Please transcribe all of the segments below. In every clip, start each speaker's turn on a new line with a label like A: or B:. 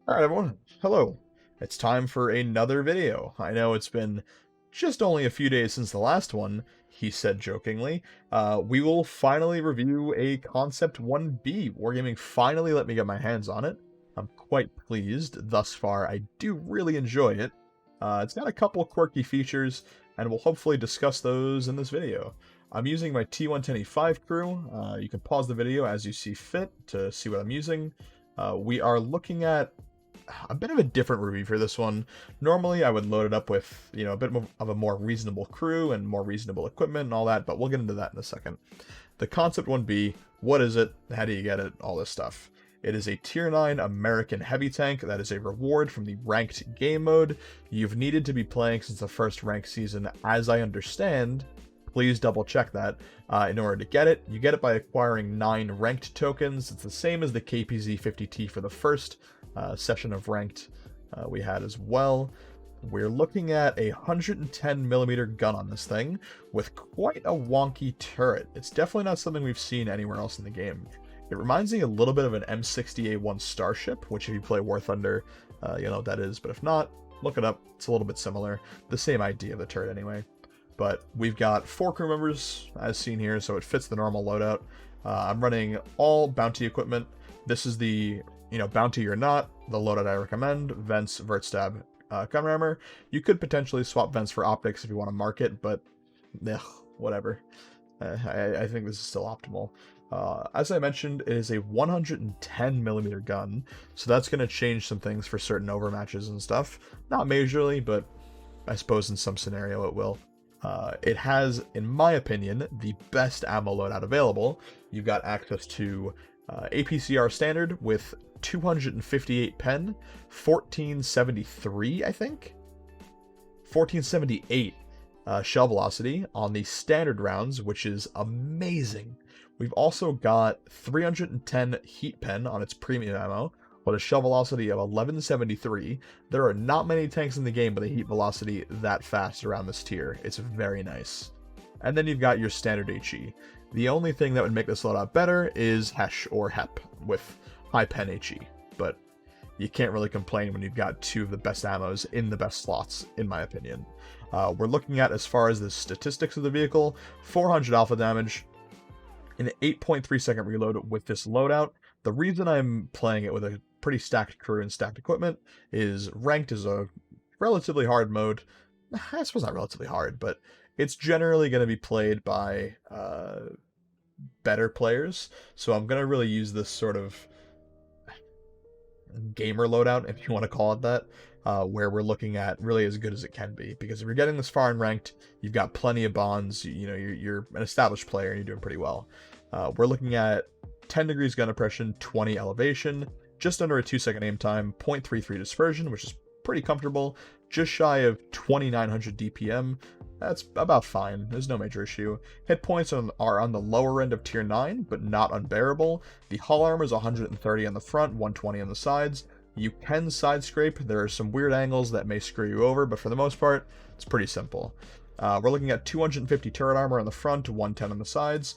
A: Alright everyone, hello. It's time for another video. I know it's been just only a few days since the last one, he said jokingly. We will finally review a Concept 1B. Wargaming finally let me get my hands on it. I'm quite pleased. Thus far, I do really enjoy it. It's got a couple quirky features, and we'll hopefully discuss those in this video. I'm using my T110E5 crew. You can pause the video as you see fit to see what I'm using. We are looking at a bit of a different review for this one. Normally, I would load it up with, a bit of a more reasonable crew and more reasonable equipment and all that, but we'll get into that in a second. The Concept 1B, what is it? How do you get it? All this stuff. It is a Tier 9 American heavy tank that is a reward from the ranked game mode. You've needed to be playing since the first ranked season, as I understand. Please double check that. In order to get it, you get it by acquiring 9 ranked tokens. It's the same as the KPZ 50T for the first session of ranked we had as well. We're looking at a 110mm gun on this thing with quite a wonky turret. It's definitely not something we've seen anywhere else in the game. It reminds me a little bit of an M60A1 Starship, which if you play War Thunder, you know what that is, but if not, look it up. It's a little bit similar. The same idea of the turret anyway. But we've got 4 crew members, as seen here, so it fits the normal loadout. I'm running all bounty equipment. This is the, bounty or not, the loadout I recommend. Vents, vert stab, gun rammer. You could potentially swap vents for optics if you want to mark it, but whatever. I think this is still optimal. As I mentioned, it is a 110mm gun, so that's going to change some things for certain overmatches and stuff. Not majorly, but I suppose in some scenario it will. It has, in my opinion, the best ammo loadout available. You've got access to APCR standard with 258 pen, 1473, I think? 1478 shell velocity on the standard rounds, which is amazing. We've also got 310 heat pen on its premium ammo, with a shell velocity of 1173. There are not many tanks in the game with a heat velocity that fast around this tier. It's very nice. And then you've got your standard HE. The only thing that would make this loadout better is HESH or HEP with high pen HE, but you can't really complain when you've got 2 of the best ammos in the best slots, in my opinion. We're looking at, as far as the statistics of the vehicle, 400 alpha damage, an 8.3 second reload with this loadout. The reason I'm playing it with a pretty stacked crew and stacked equipment is ranked is a relatively hard mode. I suppose not relatively hard, but it's generally going to be played by better players. So I'm going to really use this sort of gamer loadout, if you want to call it that, where we're looking at really as good as it can be. Because if you're getting this far in ranked, you've got plenty of bonds. You're an established player and you're doing pretty well. We're looking at 10 degrees gun oppression, 20 elevation, just under a 2-second aim time, 0.33 dispersion, which is pretty comfortable, just shy of 2900 DPM. That's about fine. There's no major issue. Hit points are on the lower end of tier 9, but not unbearable. The hull armor is 130 on the front, 120 on the sides. You can side scrape. There are some weird angles that may screw you over, but for the most part, it's pretty simple. We're looking at 250 turret armor on the front, 110 on the sides.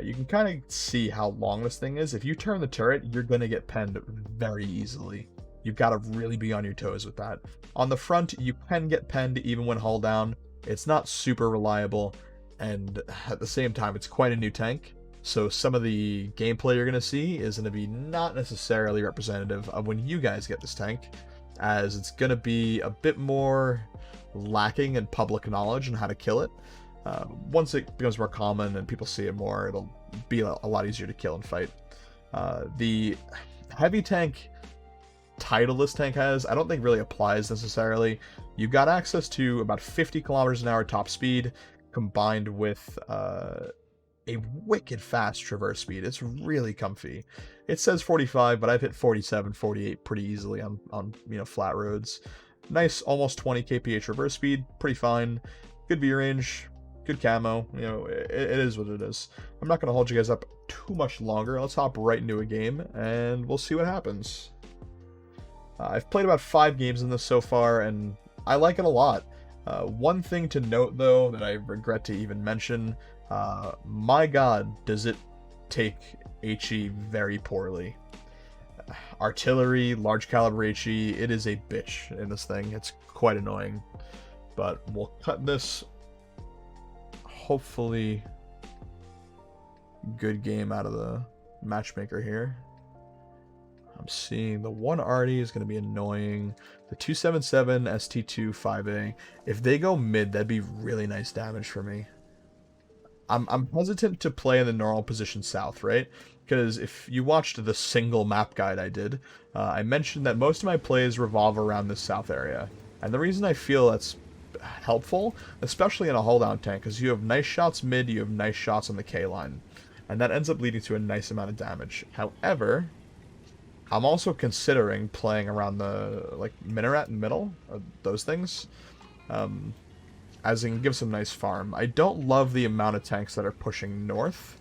A: You can kind of see how long this thing is. If you turn the turret, you're going to get penned very easily. You've got to really be on your toes with that. On the front, you can get penned even when hull down. It's not super reliable, and at the same time, it's quite a new tank. So some of the gameplay you're going to see is going to be not necessarily representative of when you guys get this tank, as it's going to be a bit more lacking in public knowledge on how to kill it. Once it becomes more common and people see it more, it'll be a lot easier to kill and fight. The heavy tank title this tank has, I don't think really applies necessarily. You've got access to about 50 kilometers an hour top speed, combined with a wicked fast traverse speed. It's really comfy. It says 45, but I've hit 47, 48 pretty easily on flat roads. Nice, almost 20 kph reverse speed, pretty fine. Good V range. Good camo, it is what it is. I'm not going to hold you guys up too much longer. Let's hop right into a game, and we'll see what happens. I've played about 5 games in this so far, and I like it a lot. One thing to note, though, that I regret to even mention, my god, does it take HE very poorly. artillery, large caliber HE, it is a bitch in this thing. It's quite annoying. But we'll cut this, hopefully, good game out of the matchmaker here. I'm seeing the 1 arty is going to be annoying. The 277 ST2 5A. If they go mid, that'd be really nice damage for me. I'm hesitant to play in the normal position south, right? Because if you watched the single map guide I did, I mentioned that most of my plays revolve around this south area. And the reason I feel that's helpful, especially in a hull-down tank, because you have nice shots mid, you have nice shots on the K line. And that ends up leading to a nice amount of damage. However, I'm also considering playing around the, like, minaret and middle, those things, as it can give some nice farm. I don't love the amount of tanks that are pushing north.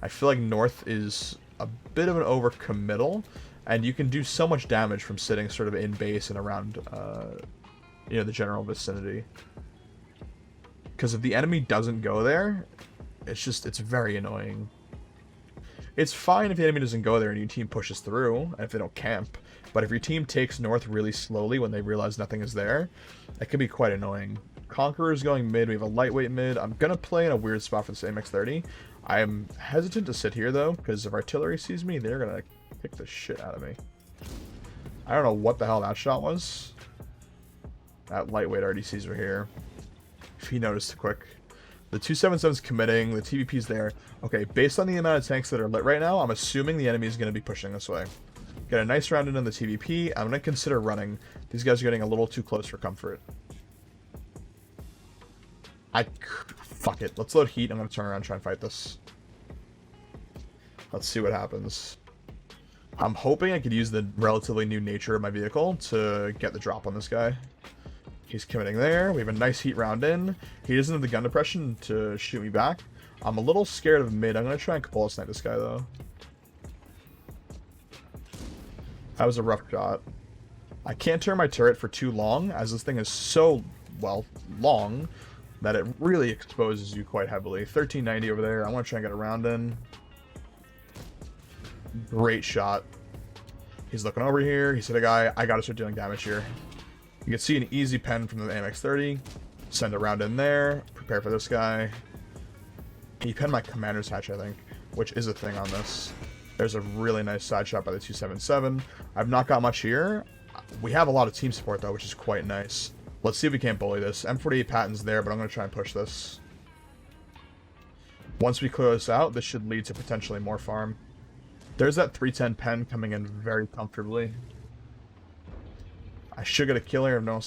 A: I feel like north is a bit of an overcommittal, and you can do so much damage from sitting sort of in base and around, you know, the general vicinity. Because if the enemy doesn't go there, it's very annoying. It's fine if the enemy doesn't go there and your team pushes through, and if they don't camp. But if your team takes north really slowly when they realize nothing is there, it can be quite annoying. Conqueror's going mid, we have a lightweight mid. I'm going to play in a weird spot for this AMX-30. I'm hesitant to sit here though, because if artillery sees me, they're going to kick the shit out of me. I don't know what the hell that shot was. That lightweight RDCs are here. If he noticed quick. The 277's committing, the TVP's there. Okay, based on the amount of tanks that are lit right now, I'm assuming the enemy is going to be pushing this way. Get a nice round in on the TVP. I'm going to consider running. These guys are getting a little too close for comfort. Fuck it. Let's load heat. I'm going to turn around and try and fight this. Let's see what happens. I'm hoping I could use the relatively new nature of my vehicle to get the drop on this guy. He's committing there. We have a nice heat round in. He doesn't have the gun depression to shoot me back. I'm a little scared of mid. I'm going to try and Capola snipe this guy, though. That was a rough shot. I can't turn my turret for too long, as this thing is so, well, long, that it really exposes you quite heavily. 1390 over there. I want to try and get a round in. Great shot. He's looking over here. He hit a guy. I got to start dealing damage here. You can see an easy pen from the AMX-30. Send a round in there. Prepare for this guy. He penned my commander's hatch, I think, which is a thing on this. There's a really nice side shot by the 277. I've not got much here. We have a lot of team support, though, which is quite nice. Let's see if we can't bully this. M48 Patton's there, but I'm going to try and push this. Once we clear this out, this should lead to potentially more farm. There's that 310 pen coming in very comfortably. I should get a kill here if no one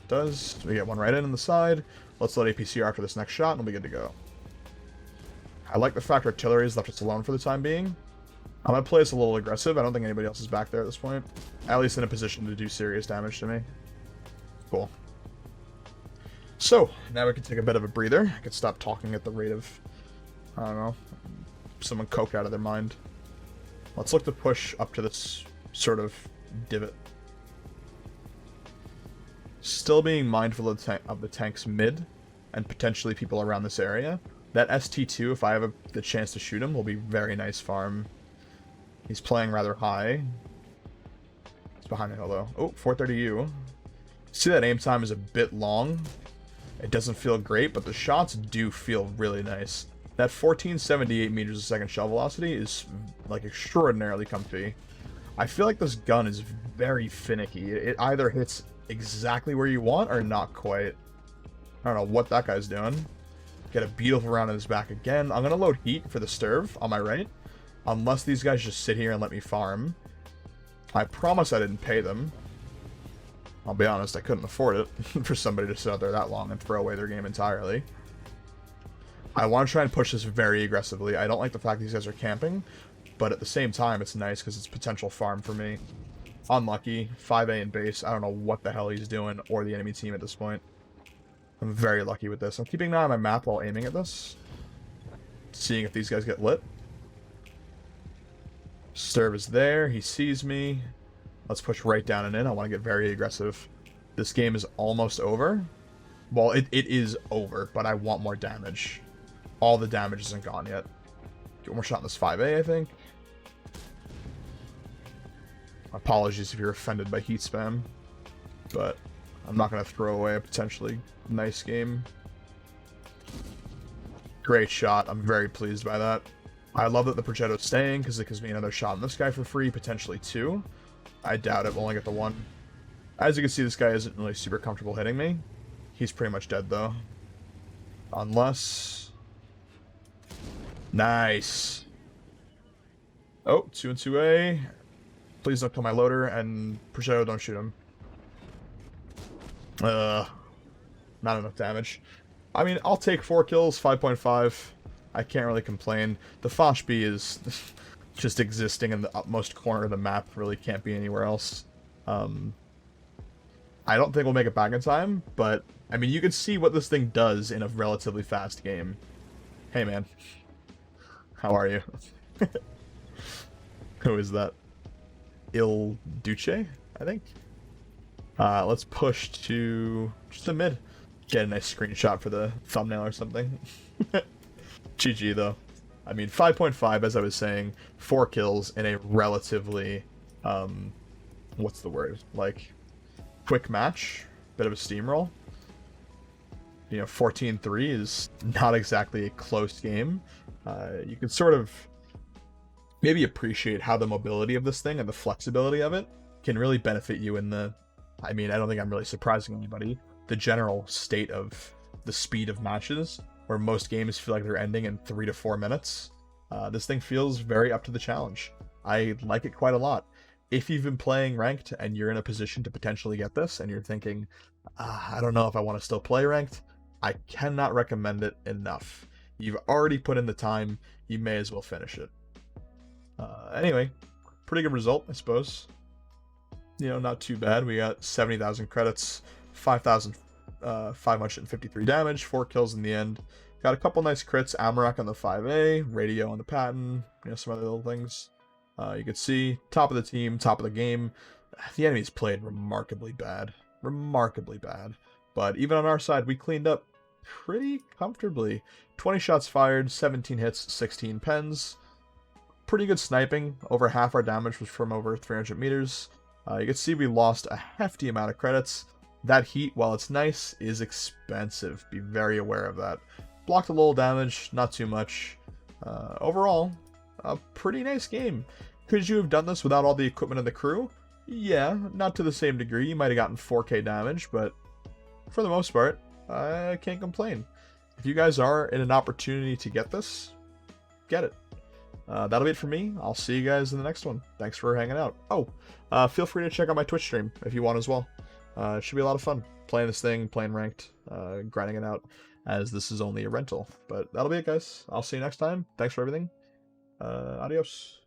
A: does. We get one right in on the side. Let's let APCR after this next shot and we'll be good to go. I like the fact artillery has left us alone for the time being. I'm going to play this a little aggressive. I don't think anybody else is back there at this point. At least in a position to do serious damage to me. Cool. So, now we can take a bit of a breather. I can stop talking at the rate of, I don't know, someone coked out of their mind. Let's look to push up to this sort of divot. Still being mindful of the tank's mid and potentially people around this area. That ST2, if I have the chance to shoot him, will be very nice farm. He's playing rather high. He's behind me, hello. Oh, 430U. See that aim time is a bit long. It doesn't feel great, but the shots do feel really nice. That 1478 meters a second shell velocity is, like, extraordinarily comfy. I feel like this gun is very finicky. It either hits exactly where you want or not quite. I don't know what that guy's doing. Get a beautiful round in his back again. I'm going to load heat for the Sturv on my right. Unless these guys just sit here and let me farm. I promise I didn't pay them. I'll be honest, I couldn't afford it for somebody to sit out there that long and throw away their game entirely. I want to try and push this very aggressively. I don't like the fact these guys are camping, but at the same time, it's nice because it's potential farm for me. Unlucky. 5A in base. I don't know what the hell he's doing, or the enemy team at this point. I'm very lucky with this. I'm keeping an eye on my map while aiming at this. Seeing if these guys get lit. Sturv is there. He sees me. Let's push right down and in. I want to get very aggressive. This game is almost over. Well, it is over, but I want more damage. All the damage isn't gone yet. Get one more shot in this 5A, I think. Apologies if you're offended by heat spam, but I'm not going to throw away a potentially nice game. Great shot. I'm very pleased by that. I love that the Progetto's staying because it gives me another shot on this guy for free, potentially two. I doubt it. We'll only get the one. As you can see, this guy isn't really super comfortable hitting me. He's pretty much dead, though. Unless... Nice. Oh, 2 and 2A. Please don't kill my loader, and Progetto, don't shoot him. Not enough damage. I mean, I'll take 4 kills, 5.5. I can't really complain. The Fosh B is just existing in the utmost corner of the map. Really can't be anywhere else. I don't think we'll make it back in time, but, I mean, you can see what this thing does in a relatively fast game. Hey, man. How are you? Who is that? Il Duce, I think? Let's push to just the mid. Get a nice screenshot for the thumbnail or something. GG, though. I mean, 5.5, as I was saying, 4 kills in a relatively, what's the word? Like, quick match. Bit of a steamroll. You know, 14-3 is not exactly a close game. You can sort of maybe appreciate how the mobility of this thing and the flexibility of it can really benefit you in the... I mean, I don't think I'm really surprising anybody. The general state of the speed of matches, where most games feel like they're ending in 3 to 4 minutes. This thing feels very up to the challenge. I like it quite a lot. If you've been playing ranked and you're in a position to potentially get this, and you're thinking, I don't know if I want to still play ranked, I cannot recommend it enough. You've already put in the time, you may as well finish it. Anyway, pretty good result, I suppose. You know, not too bad. We got 70,000 credits, 5,553 damage, 4 kills in the end. Got a couple nice crits, Amarak on the 5A, Radio on the Patton, you know, some other little things. You can see, top of the team, top of the game. The enemies played remarkably bad. Remarkably bad. But even on our side, we cleaned up pretty comfortably. 20 shots fired, 17 hits, 16 pens. Pretty good sniping. Over half our damage was from over 300 meters. You can see we lost a hefty amount of credits. That heat, while it's nice, is expensive. Be very aware of that. Blocked a little damage, not too much. Overall, a pretty nice game. Could you have done this without all the equipment and the crew? Yeah, not to the same degree. You might have gotten 4K damage, but for the most part, I can't complain. If you guys are in an opportunity to get this, get it. That'll be it for me. I'll see you guys in the next one. Thanks for hanging out. Oh, feel free to check out my Twitch stream if you want as well. It should be a lot of fun. Playing this thing, playing ranked, grinding it out, as this is only a rental. But that'll be it, guys. I'll see you next time. Thanks for everything. Adios.